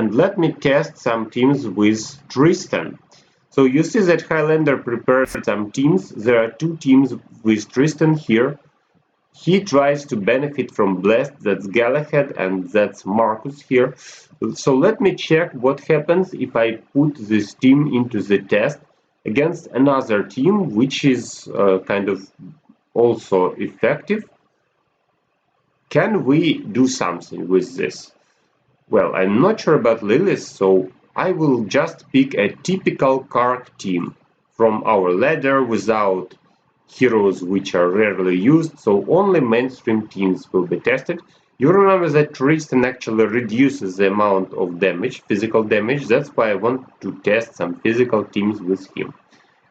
and let me test some teams with Tristan. So you see that Highlander prepared some teams. There are two teams with Tristan here. He tries to benefit from Blast, that's Galahad, and that's Marcus here. So let me check what happens if I put this team into the test against another team, which is kind of also effective. Can we do something with this? Well, I'm not sure about Lilith, so I will just pick a typical Kark team from our ladder without heroes which are rarely used, so only mainstream teams will be tested. You remember that Tristan actually reduces the amount of damage, physical damage, that's why I want to test some physical teams with him.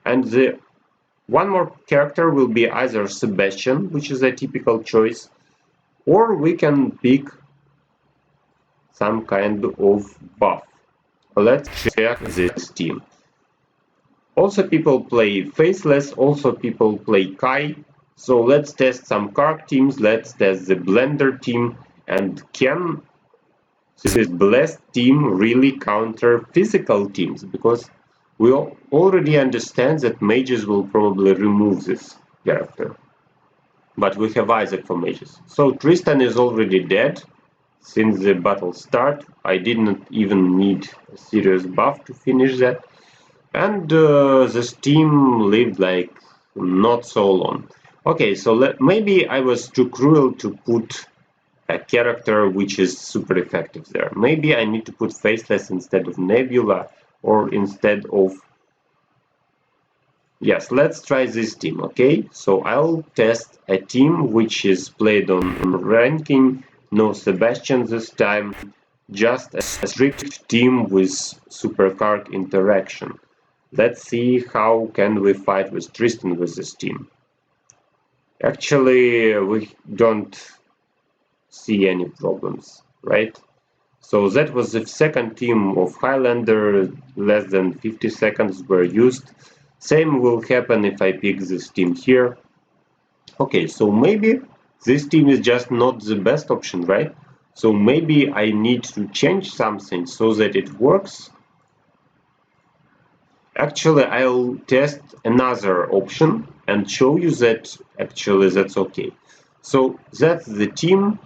And the one more character will be either Sebastian, which is a typical choice, or we can pick some kind of buff. Let's check this team. Also people play Faceless, also people play Kai. So let's test some Kark teams, let's test the Blender team, and can this Blessed team really counter physical teams? Because we already understand that mages will probably remove this character. But we have Isaac for mages. So Tristan is already dead. Since the battle start, I didn't even need a serious buff to finish that. And this team lived like not so long. Okay, so maybe I was too cruel to put a character which is super effective there. Maybe I need to put Faceless instead of Nebula, or instead of... Yes, let's try this team, okay? So I'll test a team which is played on ranking. No Sebastian this time, just a strict team with Super Kark interaction. Let's see how can we fight with Tristan with this team. Actually, we don't see any problems, right? So that was the second team of Highlander, less than 50 seconds were used. Same will happen if I pick this team here. Okay, so maybe this team is just not the best option, right? So maybe I need to change something so that it works. Actually, I'll test another option and show you that actually that's okay. So that's the team.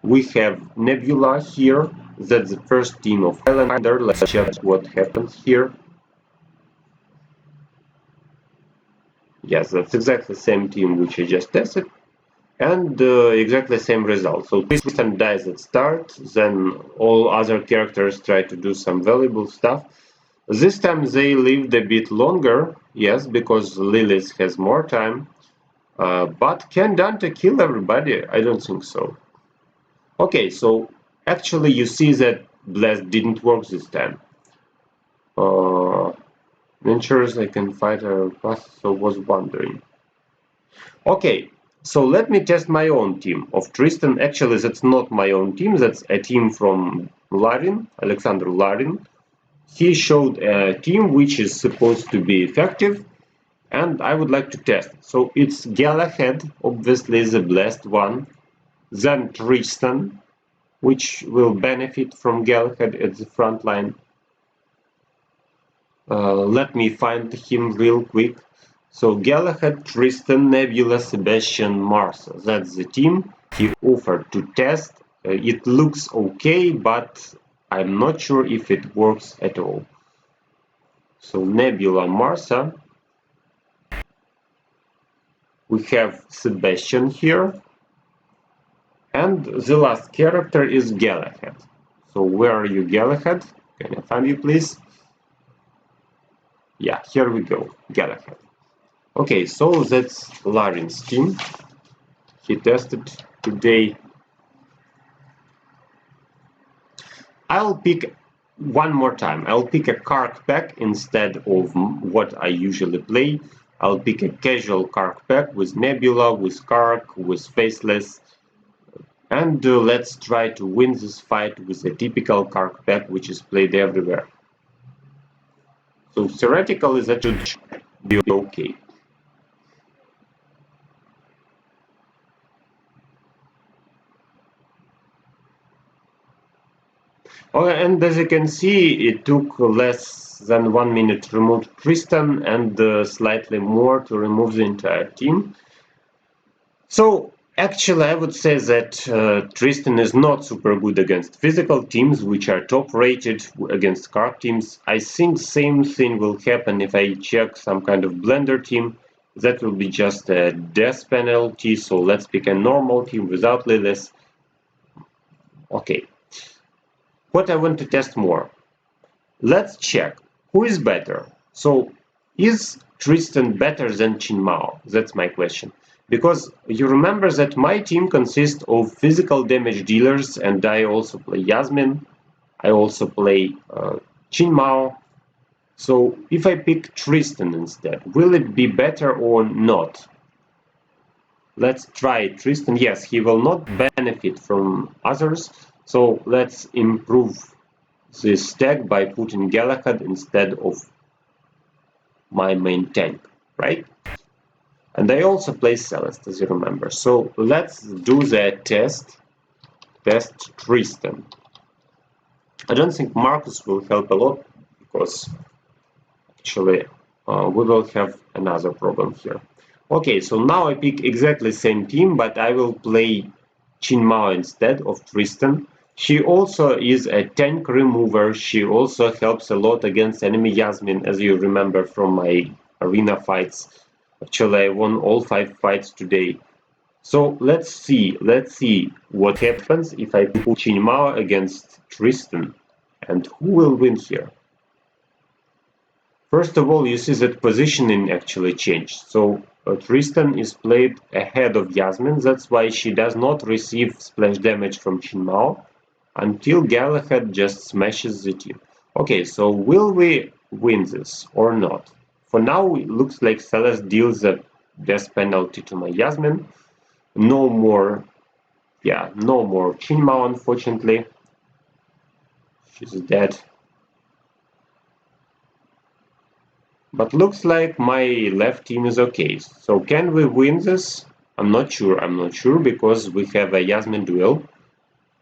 We have Nebula here. That's the first team of Highlander. Let's check what happens here. Yes, that's exactly the same team which I just tested. And exactly the same result. So Tristan dies at start, then all other characters try to do some valuable stuff. This time they lived a bit longer, yes, because Lilith has more time. But can Dante kill everybody? I don't think so. Okay, so actually you see that Blast didn't work this time. Ensures I can fight a pass, so was wondering. Okay, so let me test my own team of Tristan. Actually, that's not my own team, that's a team from Larin, Alexander Larin. He showed a team which is supposed to be effective, and I would like to test. So it's Galahad, obviously the blessed one, then Tristan, which will benefit from Galahad at the front line. Let me find him real quick. So Galahad, Tristan, Nebula, Sebastian, Martha. That's the team he offered to test. It looks okay, but I'm not sure if it works at all. So Nebula, Martha. We have Sebastian here. And the last character is Galahad. So where are you, Galahad? Can I find you, please? Yeah, here we go, Galahad. Okay, so that's Larin's team. He tested today. I'll pick one more time. I'll pick a Kark pack instead of what I usually play. I'll pick a casual Kark pack with Nebula, with Kark, with Faceless. And let's try to win this fight with a typical Kark pack which is played everywhere. So theoretically that should be okay. Oh, and as you can see, it took less than 1 minute to remove Tristan and slightly more to remove the entire team. So actually, I would say that Tristan is not super good against physical teams, which are top rated against card teams. I think same thing will happen if I check some kind of Blender team. That will be just a death penalty. So let's pick a normal team without Lilith. Okay. What I want to test more. Let's check who is better. So is Tristan better than Qing Mao? That's my question. Because you remember that my team consists of physical damage dealers, and I also play Yasmine. I also play Qing Mao. So if I pick Tristan instead, will it be better or not? Let's try Tristan. Yes, he will not benefit from others. So let's improve this stack by putting Galahad instead of my main tank, right? And I also play Celeste, as you remember. So let's do the test Tristan. I don't think Marcus will help a lot because actually we will have another problem here. Okay, so now I pick exactly same team, but I will play Qing Mao instead of Tristan. She also is a tank remover. She also helps a lot against enemy Yasmine, as you remember from my arena fights. Actually, I won all 5 fights today. So let's see what happens if I put Qing Mao against Tristan. And who will win here? First of all, you see that positioning actually changed. So Tristan is played ahead of Yasmine. That's why she does not receive splash damage from Qing Mao until Galahad just smashes the team. Okay, so will we win this or not? For now, it looks like Celeste deals a death penalty to my Yasmine. No more Qing Mao, unfortunately. She's dead. But looks like my left team is okay. So can we win this? I'm not sure because we have a Yasmine duel.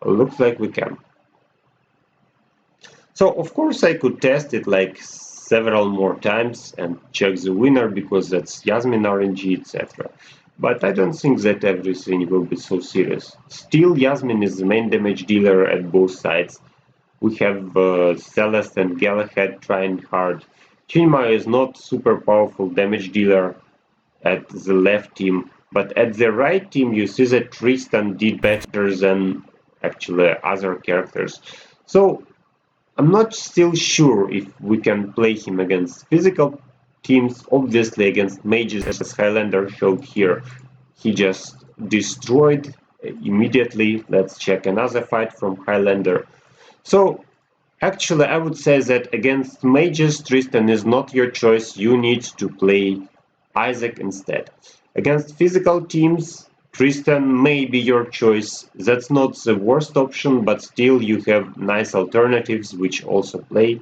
Looks like we can. So of course I could test it like several more times and check the winner because that's Yasmine RNG, etc. But I don't think that everything will be so serious. Still, Yasmine is the main damage dealer at both sides. We have Celeste and Galahad trying hard. Qing Mao is not super powerful damage dealer at the left team, but at the right team you see that Tristan did better than actually other characters. So I'm not still sure if we can play him against physical teams. Obviously against mages, as Highlander showed here, he just destroyed immediately. Let's check another fight from Highlander. So actually I would say that against mages Tristan is not your choice. You need to play Isaac instead. Against physical teams Tristan may be your choice. That's not the worst option, but still you have nice alternatives which also play.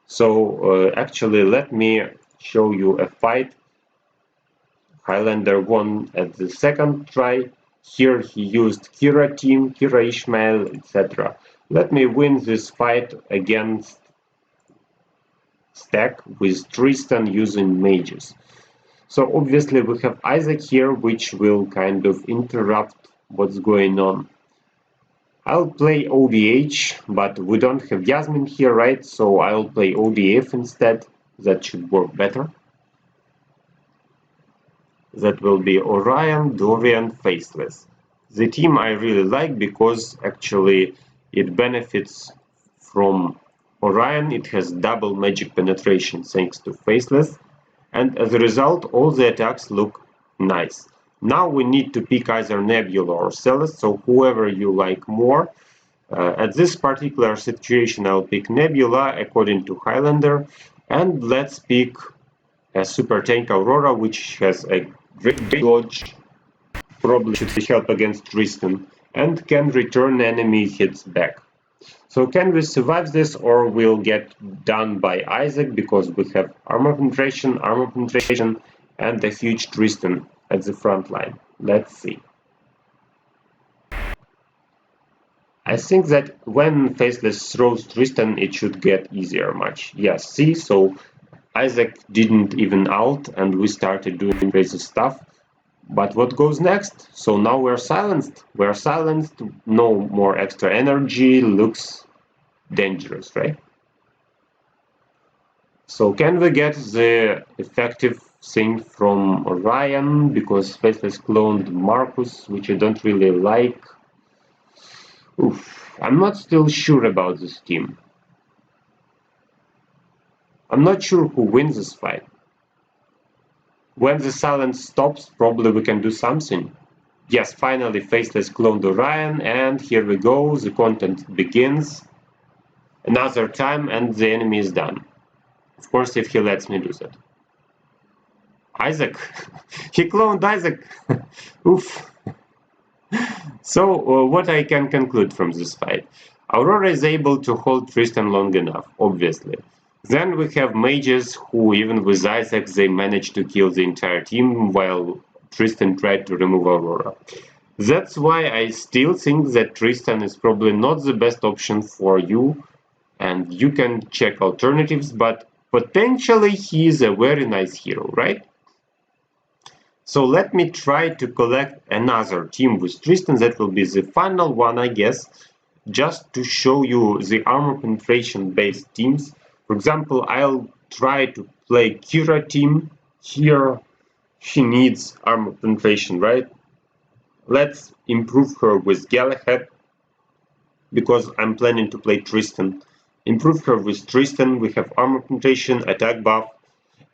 So actually let me show you a fight. Highlander won at the second try. Here he used Keira team, Keira Ishmael, etc. Let me win this fight against stack with Tristan using mages. So obviously we have Isaac here, which will kind of interrupt what's going on. I'll play ODH, but we don't have Yasmine here, right? So I'll play ODF instead. That should work better. That will be Orion, Dorian, Faceless. The team I really like because actually it benefits from Orion. It has double magic penetration thanks to Faceless. And as a result, all the attacks look nice. Now we need to pick either Nebula or Celeste, so whoever you like more. At this particular situation, I'll pick Nebula according to Highlander, and let's pick a super tank Aurora, which has a great dodge, probably should help against Tristan, and can return enemy hits back. So can we survive this, or we'll get done by Isaac because we have armor penetration, and a huge Tristan at the front line. Let's see. I think that when Faceless throws Tristan, it should get easier much. Yes, see, so Isaac didn't even ult and we started doing crazy stuff. But what goes next? So now we're silenced. We're silenced, no more extra energy, looks dangerous, right? So can we get the effective thing from Ryan? Because Faceless cloned Marcus, which I don't really like. Oof, I'm not still sure about this team. I'm not sure who wins this fight. When the silence stops, probably we can do something. Yes, finally Faceless cloned Orion, and here we go, the content begins. Another time, and the enemy is done. Of course, if he lets me do that. Isaac! He cloned Isaac! Oof! So, what I can conclude from this fight? Aurora is able to hold Tristan long enough, obviously. Then we have mages who, even with Isaac, they managed to kill the entire team while Tristan tried to remove Aurora. That's why I still think that Tristan is probably not the best option for you, and you can check alternatives, but potentially he is a very nice hero, right? So let me try to collect another team with Tristan. That will be the final one, I guess, just to show you the armor penetration based teams. For example, I'll try to play Keira team. Here she needs armor penetration, right? Let's improve her with Galahad, because I'm planning to play Tristan. Improve her with Tristan, we have armor penetration, attack buff,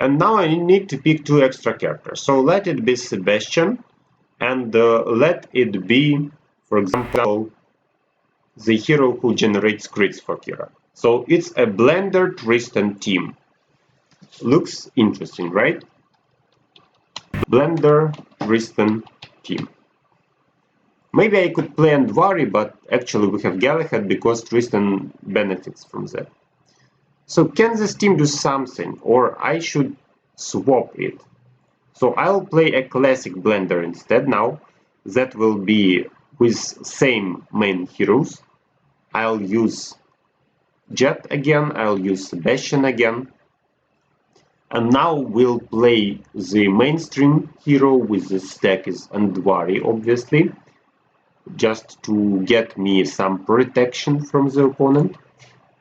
and now I need to pick two extra characters. So let it be Sebastian, and let it be, for example, the hero who generates crits for Keira. So it's a Blender Tristan team. Looks interesting, right? Blender Tristan team. Maybe I could play Andvari, but actually we have Galahad because Tristan benefits from that. So can this team do something, or I should swap it? So I'll play a classic Blender instead now. That will be with same main heroes. I'll use Jet again, I'll use Sebastian again. And now we'll play the mainstream hero with the stack is Andvari, obviously, just to get me some protection from the opponent.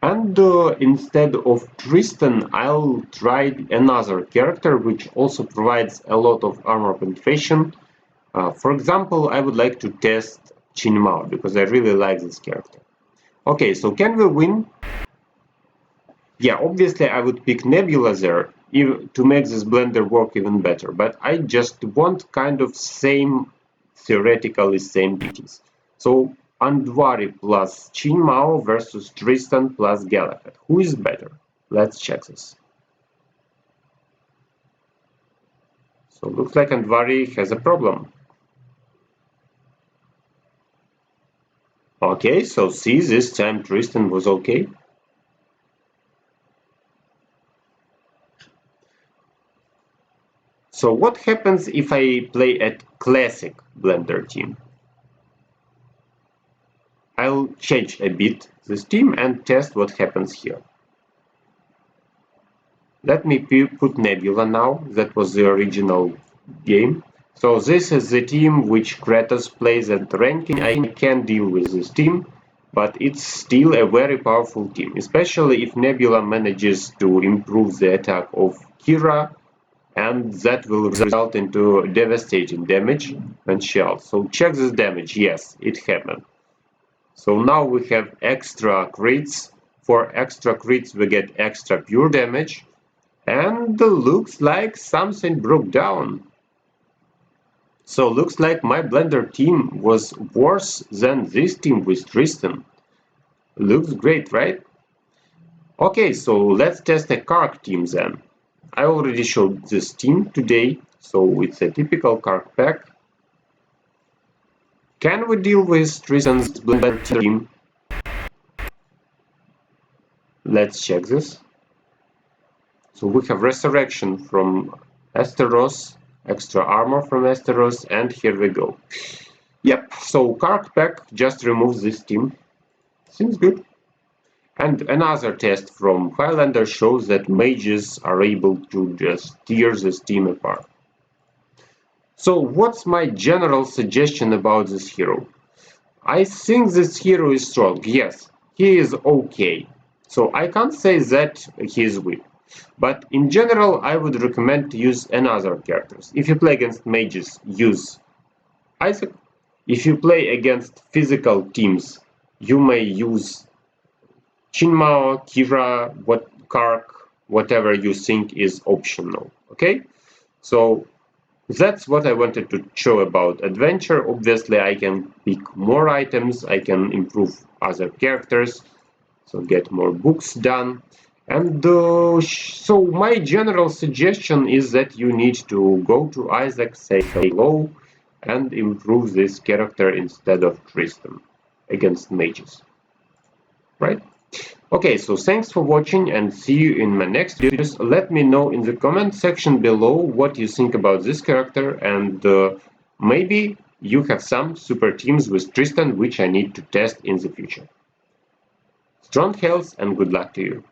And instead of Tristan, I'll try another character which also provides a lot of armor penetration. For example, I would like to test Qing Mao because I really like this character. Okay, so can we win? Yeah, obviously I would pick Nebula there to make this blender work even better, but I just want kind of theoretically same duties. So Andvari plus Qing Mao versus Tristan plus Galahad. Who is better? Let's check this. So looks like Andvari has a problem. Okay, so see, this time Tristan was okay. So what happens if I play a classic Blender team? I'll change a bit this team and test what happens here. Let me put Nebula now. That was the original game. So this is the team which Kratos plays at ranking. I can deal with this team, but it's still a very powerful team, especially if Nebula manages to improve the attack of Keira, and that will result into devastating damage and shell. So check this damage. Yes, it happened. So now we have extra crits. For extra crits we get extra pure damage, and looks like something broke down. So looks like my Blender team was worse than this team with Tristan. Looks great, right? Okay, so let's test a Kark team then. I already showed this team today, so it's a typical Kark pack. Can we deal with Tristan's Blender team? Let's check this. So we have Resurrection from Esteros, extra armor from Esteros, and here we go. Yep, so Kark pack just removes this team. Seems good. And another test from Highlander shows that mages are able to just tear this team apart. So what's my general suggestion about this hero? I think this hero is strong, yes, he is okay. So I can't say that he is weak. But in general, I would recommend to use another characters. If you play against mages, use Isaac. If you play against physical teams, you may use Qing Mao, Keira, Kark, whatever you think is optional. Okay? So that's what I wanted to show about adventure. Obviously, I can pick more items, I can improve other characters, so get more books done. And so my general suggestion is that you need to go to Isaac, say hello, and improve this character instead of Tristan against mages. Right? Okay, so thanks for watching and see you in my next videos. Let me know in the comment section below what you think about this character, and maybe you have some super teams with Tristan which I need to test in the future. Strong health and good luck to you.